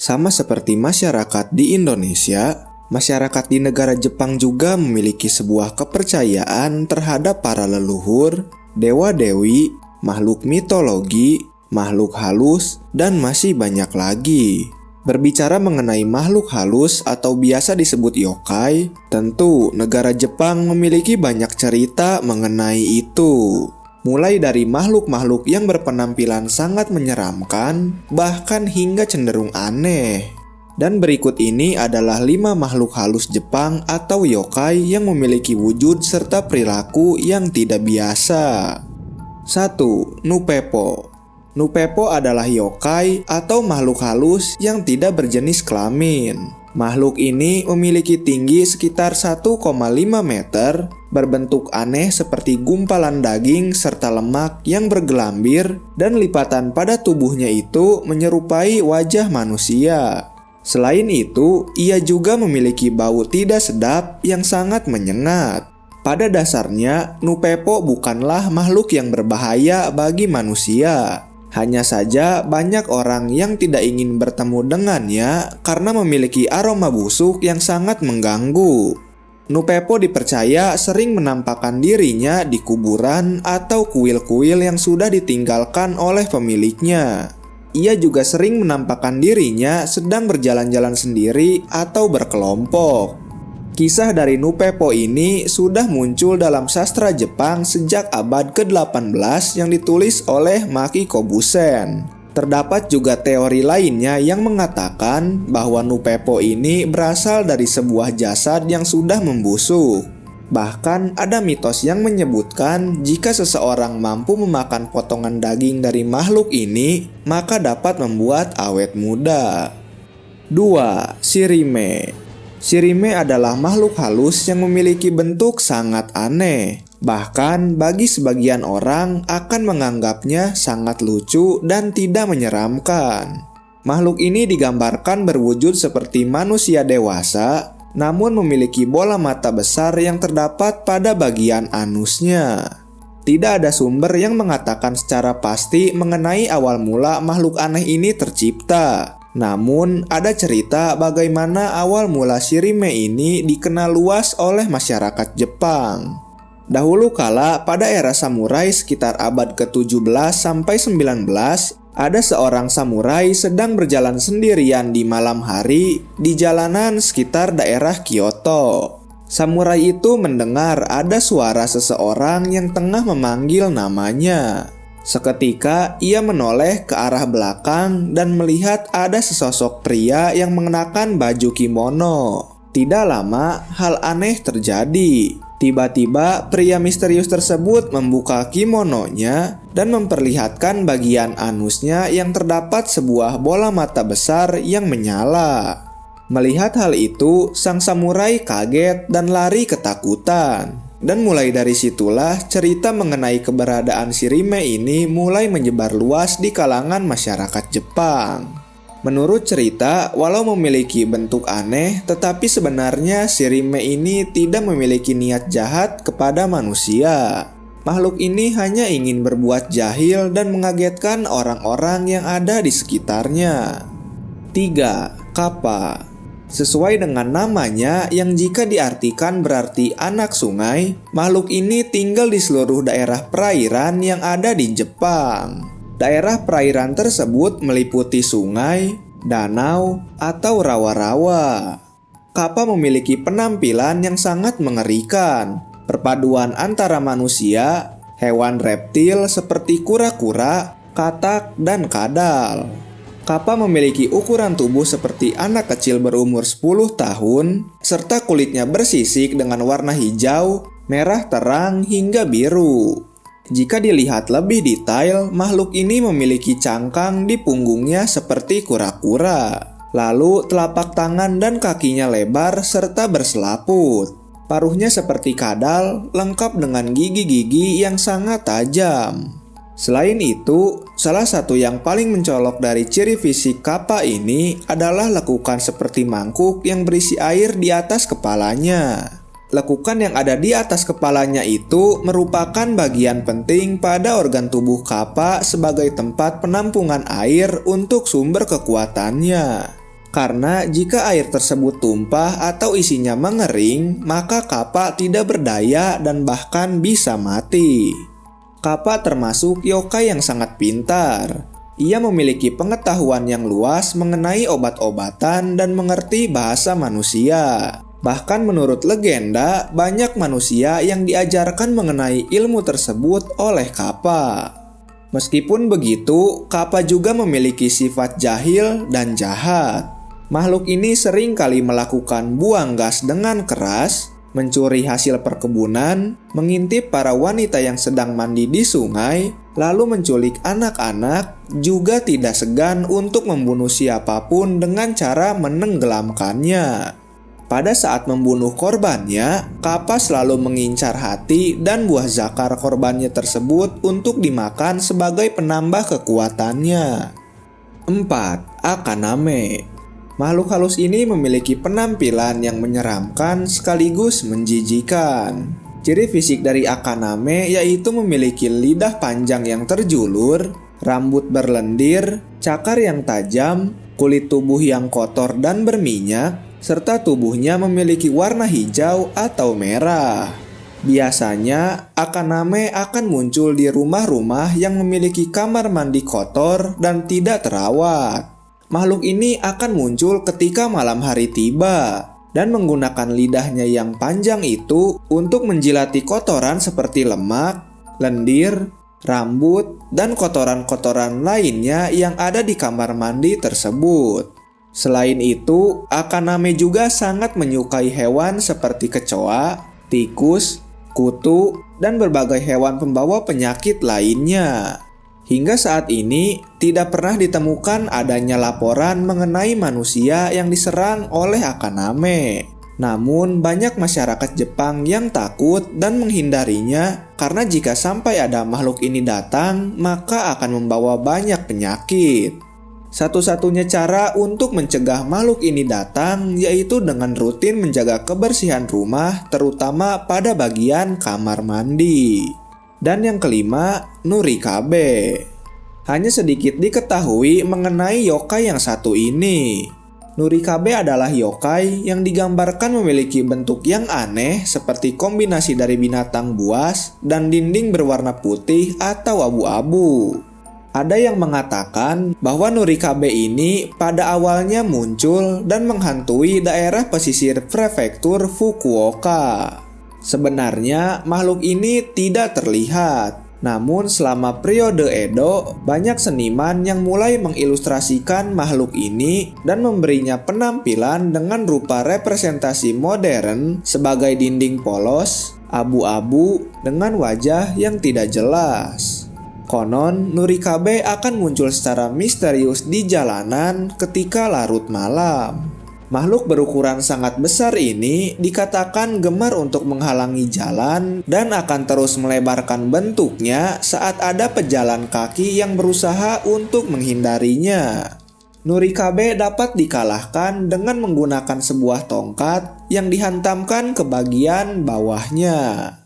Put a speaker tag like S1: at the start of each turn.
S1: Sama seperti masyarakat di Indonesia, masyarakat di negara Jepang juga memiliki sebuah kepercayaan terhadap para leluhur, dewa-dewi, makhluk mitologi, makhluk halus, dan masih banyak lagi. Berbicara mengenai makhluk halus atau biasa disebut yokai, tentu negara Jepang memiliki banyak cerita mengenai itu. Mulai dari makhluk-makhluk yang berpenampilan sangat menyeramkan, bahkan hingga cenderung aneh. Dan berikut ini adalah 5 makhluk halus Jepang atau yokai yang memiliki wujud serta perilaku yang tidak biasa. 1. Nupepo. Nupepo adalah yokai atau makhluk halus yang tidak berjenis kelamin. Makhluk ini memiliki tinggi sekitar 1,5 meter, berbentuk aneh seperti gumpalan daging serta lemak yang bergelambir, dan lipatan pada tubuhnya itu menyerupai wajah manusia. Selain itu, ia juga memiliki bau tidak sedap yang sangat menyengat. Pada dasarnya, Nupepo bukanlah makhluk yang berbahaya bagi manusia. Hanya saja banyak orang yang tidak ingin bertemu dengannya karena memiliki aroma busuk yang sangat mengganggu. Nupepo dipercaya sering menampakkan dirinya di kuburan atau kuil-kuil yang sudah ditinggalkan oleh pemiliknya. Ia juga sering menampakkan dirinya sedang berjalan-jalan sendiri atau berkelompok. Kisah dari Nupepo ini sudah muncul dalam sastra Jepang sejak abad ke-18 yang ditulis oleh Maki Kobusen. Terdapat juga teori lainnya yang mengatakan bahwa Nupepo ini berasal dari sebuah jasad yang sudah membusuk. Bahkan ada mitos yang menyebutkan jika seseorang mampu memakan potongan daging dari makhluk ini, maka dapat membuat awet muda. 2. Shirime. Shirime adalah makhluk halus yang memiliki bentuk sangat aneh. Bahkan bagi sebagian orang akan menganggapnya sangat lucu dan tidak menyeramkan. Makhluk ini digambarkan berwujud seperti manusia dewasa, namun memiliki bola mata besar yang terdapat pada bagian anusnya. Tidak ada sumber yang mengatakan secara pasti mengenai awal mula makhluk aneh ini tercipta. Namun, ada cerita bagaimana awal mula Shirime ini dikenal luas oleh masyarakat Jepang. Dahulu kala, pada era samurai sekitar abad ke-17 sampai 19, ada seorang samurai sedang berjalan sendirian di malam hari di jalanan sekitar daerah Kyoto. Samurai itu mendengar ada suara seseorang yang tengah memanggil namanya. Seketika ia menoleh ke arah belakang dan melihat ada sesosok pria yang mengenakan baju kimono. Tidak lama, hal aneh terjadi. Tiba-tiba pria misterius tersebut membuka kimononya dan memperlihatkan bagian anusnya yang terdapat sebuah bola mata besar yang menyala. Melihat hal itu, sang samurai kaget dan lari ketakutan. Dan mulai dari situlah cerita mengenai keberadaan Shirime ini mulai menyebar luas di kalangan masyarakat Jepang. Menurut cerita, walau memiliki bentuk aneh, tetapi sebenarnya Shirime ini tidak memiliki niat jahat kepada manusia. Makhluk ini hanya ingin berbuat jahil dan mengagetkan orang-orang yang ada di sekitarnya. 3. Kappa. Sesuai dengan namanya yang jika diartikan berarti anak sungai, makhluk ini tinggal di seluruh daerah perairan yang ada di Jepang. Daerah perairan tersebut meliputi sungai, danau, atau rawa-rawa. Kappa memiliki penampilan yang sangat mengerikan, perpaduan antara manusia, hewan reptil seperti kura-kura, katak, dan kadal. Kappa memiliki ukuran tubuh seperti anak kecil berumur 10 tahun, serta kulitnya bersisik dengan warna hijau, merah terang, hingga biru. Jika dilihat lebih detail, makhluk ini memiliki cangkang di punggungnya seperti kura-kura. Lalu telapak tangan dan kakinya lebar serta berselaput. Paruhnya seperti kadal, lengkap dengan gigi-gigi yang sangat tajam. Selain itu, salah satu yang paling mencolok dari ciri fisik Kappa ini adalah lekukan seperti mangkuk yang berisi air di atas kepalanya. Lekukan yang ada di atas kepalanya itu merupakan bagian penting pada organ tubuh Kappa sebagai tempat penampungan air untuk sumber kekuatannya. Karena jika air tersebut tumpah atau isinya mengering, maka Kappa tidak berdaya dan bahkan bisa mati. Kappa termasuk yokai yang sangat pintar. Ia memiliki pengetahuan yang luas mengenai obat-obatan dan mengerti bahasa manusia. Bahkan menurut legenda, banyak manusia yang diajarkan mengenai ilmu tersebut oleh Kappa. Meskipun begitu, Kappa juga memiliki sifat jahil dan jahat. Makhluk ini sering kali melakukan buang gas dengan keras, mencuri hasil perkebunan, mengintip para wanita yang sedang mandi di sungai, lalu menculik anak-anak, juga tidak segan untuk membunuh siapapun dengan cara menenggelamkannya. Pada saat membunuh korbannya, Kappa selalu mengincar hati dan buah zakar korbannya tersebut untuk dimakan sebagai penambah kekuatannya. 4. Akaname. Makhluk halus ini memiliki penampilan yang menyeramkan sekaligus menjijikan. Ciri fisik dari Akaname yaitu memiliki lidah panjang yang terjulur, rambut berlendir, cakar yang tajam, kulit tubuh yang kotor dan berminyak, serta tubuhnya memiliki warna hijau atau merah. Biasanya, Akaname akan muncul di rumah-rumah yang memiliki kamar mandi kotor dan tidak terawat. Makhluk ini akan muncul ketika malam hari tiba dan menggunakan lidahnya yang panjang itu untuk menjilati kotoran seperti lemak, lendir, rambut, dan kotoran-kotoran lainnya yang ada di kamar mandi tersebut. Selain itu, Akaname juga sangat menyukai hewan seperti kecoa, tikus, kutu, dan berbagai hewan pembawa penyakit lainnya. Hingga saat ini, tidak pernah ditemukan adanya laporan mengenai manusia yang diserang oleh Akaname. Namun, banyak masyarakat Jepang yang takut dan menghindarinya karena jika sampai ada makhluk ini datang, maka akan membawa banyak penyakit. Satu-satunya cara untuk mencegah makhluk ini datang yaitu dengan rutin menjaga kebersihan rumah, terutama pada bagian kamar mandi. Dan yang kelima, Nurikabe. Hanya sedikit diketahui mengenai yokai yang satu ini. Nurikabe adalah yokai yang digambarkan memiliki bentuk yang aneh seperti kombinasi dari binatang buas dan dinding berwarna putih atau abu-abu. Ada yang mengatakan bahwa Nurikabe ini pada awalnya muncul dan menghantui daerah pesisir prefektur Fukuoka. Sebenarnya makhluk ini tidak terlihat, namun selama periode Edo, banyak seniman yang mulai mengilustrasikan makhluk ini dan memberinya penampilan dengan rupa representasi modern sebagai dinding polos, abu-abu, dengan wajah yang tidak jelas. Konon, Nurikabe akan muncul secara misterius di jalanan ketika larut malam. Makhluk berukuran sangat besar ini dikatakan gemar untuk menghalangi jalan dan akan terus melebarkan bentuknya saat ada pejalan kaki yang berusaha untuk menghindarinya. Nurikabe dapat dikalahkan dengan menggunakan sebuah tongkat yang dihantamkan ke bagian bawahnya.